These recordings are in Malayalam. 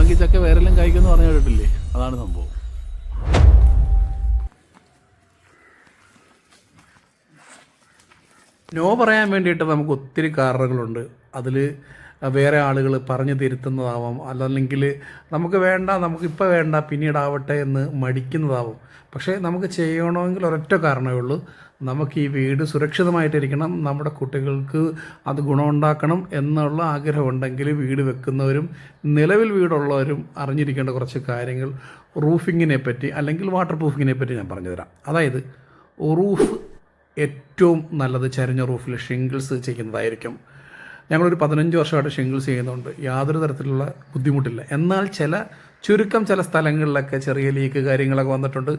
ചക്കയാണെങ്കിൽ ചക്ക വേറെല്ലാം കഴിക്കുമെന്ന് പറഞ്ഞു കേട്ടിട്ടില്ലേ? അതാണ് സംഭവം. നോ പറയാൻ വേണ്ടിയിട്ട് നമുക്ക് ഒത്തിരി കാരണങ്ങളുണ്ട്. അതിൽ വേറെ ആളുകൾ പറഞ്ഞു തിരുത്തുന്നതാവാം, അതല്ലെങ്കിൽ നമുക്ക് വേണ്ട, നമുക്കിപ്പോൾ വേണ്ട, പിന്നീടാവട്ടെ എന്ന് മടിക്കുന്നതാവും. പക്ഷേ നമുക്ക് ചെയ്യണമെങ്കിൽ ഒരൊറ്റ കാരണമേ ഉള്ളൂ. നമുക്ക് ഈ വീട് സുരക്ഷിതമായിട്ടിരിക്കണം, നമ്മുടെ കുട്ടികൾക്ക് അത് ഗുണമുണ്ടാക്കണം എന്നുള്ള ആഗ്രഹമുണ്ടെങ്കിൽ വീട് വെക്കുന്നവരും നിലവിൽ വീടുള്ളവരും അറിഞ്ഞിരിക്കേണ്ട കുറച്ച് കാര്യങ്ങൾ റൂഫിങ്ങിനെ പറ്റി അല്ലെങ്കിൽ വാട്ടർ പ്രൂഫിങ്ങിനെ പറ്റി ഞാൻ പറഞ്ഞുതരാം. അതായത് റൂഫ് ഏറ്റവും നല്ലത് ചരിഞ്ഞ റൂഫിൽ ഷിംഗിൾസ് ചെയ്യുന്നതായിരിക്കും. ഞങ്ങളൊരു 15 വർഷമായിട്ട് ഷിംഗിൾസ് ചെയ്യുന്നുണ്ട്. യാതൊരു തരത്തിലുള്ള ബുദ്ധിമുട്ടില്ല. എന്നാൽ ചില സ്ഥലങ്ങളിലൊക്കെ ചെറിയ ലീക്ക് കാര്യങ്ങളൊക്കെ വന്നിട്ടുണ്ട്.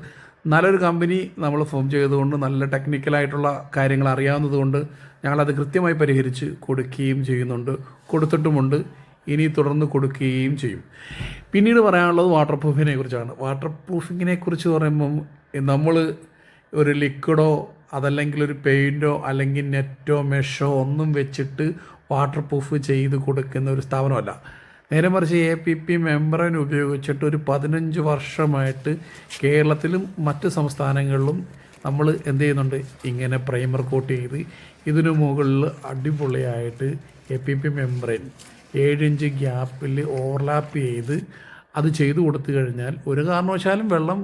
നല്ലൊരു കമ്പനി നമ്മൾ ഫോം ചെയ്തുകൊണ്ട് നല്ല ടെക്നിക്കലായിട്ടുള്ള കാര്യങ്ങൾ അറിയാവുന്നതുകൊണ്ട് ഞങ്ങളത് കൃത്യമായി പരിഹരിച്ച് കൊടുക്കുകയും ചെയ്യുന്നുണ്ട്, കൊടുത്തിട്ടുമുണ്ട്, ഇനി തുടർന്ന് കൊടുക്കുകയും ചെയ്യും. പിന്നീട് പറയാനുള്ളത് വാട്ടർ പ്രൂഫിനെ കുറിച്ചാണ്. വാട്ടർ പ്രൂഫിങ്ങിനെ കുറിച്ച് പറയുമ്പം നമ്മൾ ഒരു ലിക്വിഡോ അതല്ലെങ്കിൽ ഒരു പെയിൻറ്റോ അല്ലെങ്കിൽ നെറ്റോ മെഷോ ഒന്നും വെച്ചിട്ട് വാട്ടർ പ്രൂഫ് ചെയ്ത് കൊടുക്കുന്ന ഒരു സ്ഥാപനമല്ല. നേരെ മറിച്ച് APP മെമ്പറിനെ ഉപയോഗിച്ചിട്ട് ഒരു 15 വർഷമായിട്ട് കേരളത്തിലും മറ്റ് സംസ്ഥാനങ്ങളിലും നമ്മൾ എന്ത് ചെയ്യുന്നുണ്ട്, ഇങ്ങനെ പ്രൈമർ കോട്ട് ചെയ്ത് ഇതിനു മുകളിൽ അടിപൊളിയായിട്ട് APP മെമ്പറിൻ 7 ഇഞ്ച് ഗ്യാപ്പിൽ ഓവർലാപ്പ് ചെയ്ത് അത് ചെയ്തു കൊടുത്തു കഴിഞ്ഞാൽ ഒരു കാരണവശാലും വെള്ളം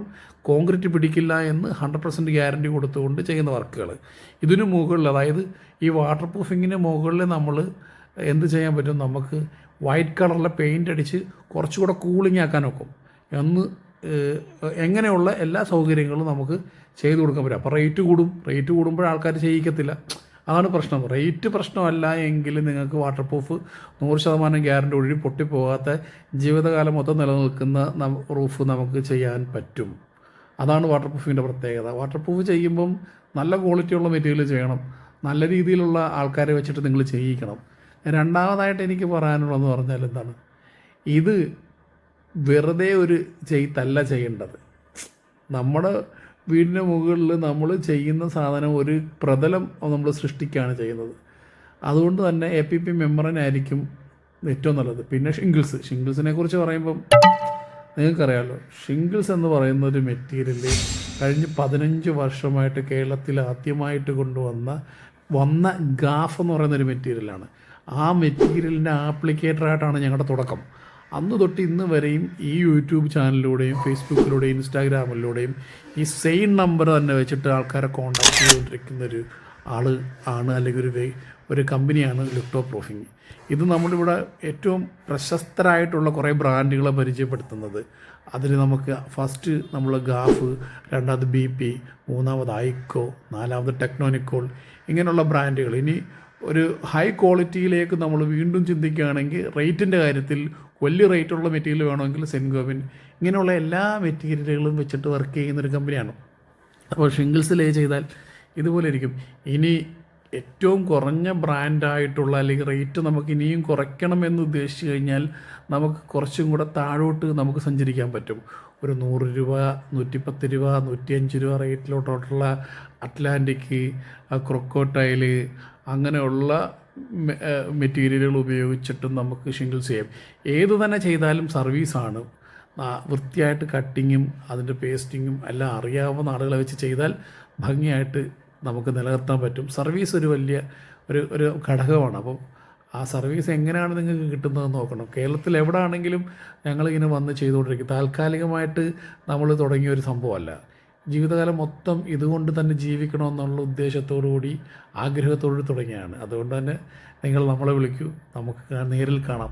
കോൺക്രീറ്റ് പിടിക്കില്ല എന്ന് 100% ഗ്യാരണ്ടി കൊടുത്തുകൊണ്ട് ചെയ്യുന്ന വർക്കുകൾ. ഇതിനു മുകളിൽ, അതായത് ഈ വാട്ടർ പ്രൂഫിങ്ങിന് മുകളിൽ നമ്മൾ എന്ത് ചെയ്യാൻ പറ്റും, നമുക്ക് വൈറ്റ് കളറിലെ പെയിൻ്റ് അടിച്ച് കുറച്ചുകൂടെ കൂളിംഗ് ആക്കാൻ നോക്കും എങ്ങനെയുള്ള എല്ലാ സൗകര്യങ്ങളും നമുക്ക് ചെയ്തു കൊടുക്കാൻ പറ്റും. അപ്പോൾ റേറ്റ് കൂടുമ്പോൾ ആൾക്കാർ ചെയ്യിക്കത്തില്ല. അതാണ് പ്രശ്നം. റേറ്റ് പ്രശ്നമല്ല എങ്കിൽ നിങ്ങൾക്ക് വാട്ടർ പ്രൂഫ് 100% ഗ്യാരണ്ടി ഒഴി പൊട്ടിപ്പോകാത്ത ജീവിതകാലം മൊത്തം നിലനിൽക്കുന്ന റൂഫ് നമുക്ക് ചെയ്യാൻ പറ്റും. അതാണ് വാട്ടർ പ്രൂഫിൻ്റെ പ്രത്യേകത. വാട്ടർ പ്രൂഫ് ചെയ്യുമ്പം നല്ല ക്വാളിറ്റിയുള്ള മെറ്റീരിയൽ ചെയ്യണം, നല്ല രീതിയിലുള്ള ആൾക്കാരെ വെച്ചിട്ട് നിങ്ങൾ ചെയ്യിക്കണം. രണ്ടാമതായിട്ട് എനിക്ക് പറയാനുള്ളതെന്ന് പറഞ്ഞാൽ എന്താണ്, ഇത് വെറുതെ ഒരു ചെയ്തല്ല ചെയ്യേണ്ടത്. നമ്മുടെ വീടിൻ്റെ മുകളിൽ നമ്മൾ ചെയ്യുന്ന സാധനം ഒരു പ്രതലം നമ്മൾ സൃഷ്ടിക്കുകയാണ് ചെയ്യുന്നത്. അതുകൊണ്ട് തന്നെ APP മെമ്പറിനായിരിക്കും ഏറ്റവും നല്ലത്. പിന്നെ ഷിംഗിൾസിനെ കുറിച്ച് പറയുമ്പം നിങ്ങൾക്കറിയാമല്ലോ, ഷിംഗിൾസ് എന്ന് പറയുന്ന ഒരു മെറ്റീരിയൽ കഴിഞ്ഞ് 15 വർഷമായിട്ട് കേരളത്തിൽ ആദ്യമായിട്ട് വന്ന ഗാഫ് എന്ന് പറയുന്നൊരു മെറ്റീരിയലാണ്. ആ മെറ്റീരിയലിൻ്റെ ആപ്ലിക്കേറ്ററായിട്ടാണ് ഞങ്ങളുടെ തുടക്കം. അന്ന് തൊട്ട് ഇന്ന് വരെയും ഈ യൂട്യൂബ് ചാനലിലൂടെയും ഫേസ്ബുക്കിലൂടെയും ഇൻസ്റ്റാഗ്രാമിലൂടെയും ഈ സെയിം നമ്പർ തന്നെ വെച്ചിട്ട് ആൾക്കാരെ കോൺടാക്ട് ചെയ്തുകൊണ്ടിരിക്കുന്നൊരു ആണ് അല്ലെങ്കിൽ ഒരു കമ്പനിയാണ് ലുക്ടോ പ്രൂഫിങ്. ഇത് നമ്മളിവിടെ ഏറ്റവും പ്രശസ്തരായിട്ടുള്ള കുറേ ബ്രാൻഡുകളെ പരിചയപ്പെടുത്തുന്നത്. അതിൽ നമുക്ക് ഫസ്റ്റ് നമ്മൾ ഗാഫ്, രണ്ടാമത് BP, മൂന്നാമത് ഐക്കോ, നാലാമത് ടെക്നോനിക്കോൾ, ഇങ്ങനെയുള്ള ബ്രാൻഡുകൾ. ഇനി ഒരു ഹൈ ക്വാളിറ്റിയിലേക്ക് നമ്മൾ വീണ്ടും ചിന്തിക്കുകയാണെങ്കിൽ റേറ്റിൻ്റെ കാര്യത്തിൽ വലിയ റേറ്റുള്ള മെറ്റീരിയൽ വേണമെങ്കിൽ സെൻഗോവിൻ, ഇങ്ങനെയുള്ള എല്ലാ മെറ്റീരിയലുകളും വെച്ചിട്ട് വർക്ക് ചെയ്യുന്നൊരു കമ്പനിയാണ്. അപ്പോൾ ഷിംഗിൾസ് ലേ ചെയ്താൽ ഇതുപോലെ ഇരിക്കും. ഇനി ഏറ്റവും കുറഞ്ഞ ബ്രാൻഡായിട്ടുള്ള അല്ലെങ്കിൽ റേറ്റ് നമുക്ക് ഇനിയും കുറയ്ക്കണമെന്ന് ഉദ്ദേശിച്ച് കഴിഞ്ഞാൽ നമുക്ക് കുറച്ചും കൂടെ താഴോട്ട് നമുക്ക് സഞ്ചരിക്കാൻ പറ്റും. ഒരു 100 രൂപ, 110 രൂപ, 105 രൂപ റേറ്റിലോട്ടുള്ള അറ്റ്ലാന്റിക്, ക്രൊക്കോട്ടൈല്, അങ്ങനെയുള്ള മെറ്റീരിയലുകൾ ഉപയോഗിച്ചിട്ടും നമുക്ക് ഷിംഗിൾസ് ചെയ്യാം. ഏത് തന്നെ ചെയ്താലും സർവീസാണ്. വൃത്തിയായിട്ട് കട്ടിങ്ങും അതിൻ്റെ പേസ്റ്റിങ്ങും എല്ലാം അറിയാവുന്ന ആളുകളെ വെച്ച് ചെയ്താൽ ഭംഗിയായിട്ട് നമുക്ക് നിലനിർത്താൻ പറ്റും. സർവീസ് ഒരു വലിയ ഒരു ഘടകമാണ്. അപ്പം ആ സർവീസ് എങ്ങനെയാണ് നിങ്ങൾക്ക് കിട്ടുന്നതെന്ന് നോക്കണം. കേരളത്തിൽ എവിടെ ആണെങ്കിലും ഞങ്ങളിങ്ങനെ വന്ന് ചെയ്തുകൊണ്ടിരിക്കും. താൽക്കാലികമായിട്ട് നമ്മൾ തുടങ്ങിയ ഒരു സംഭവമല്ല. ജീവിതകാലം മൊത്തം ഇതുകൊണ്ട് തന്നെ ജീവിക്കണമെന്നുള്ള ഉദ്ദേശത്തോടു കൂടി ആഗ്രഹത്തോട് തുടങ്ങിയാണ്. അതുകൊണ്ട് തന്നെ നിങ്ങൾ നമ്മളെ വിളിക്കൂ, നമുക്ക് നേരിൽ കാണാം.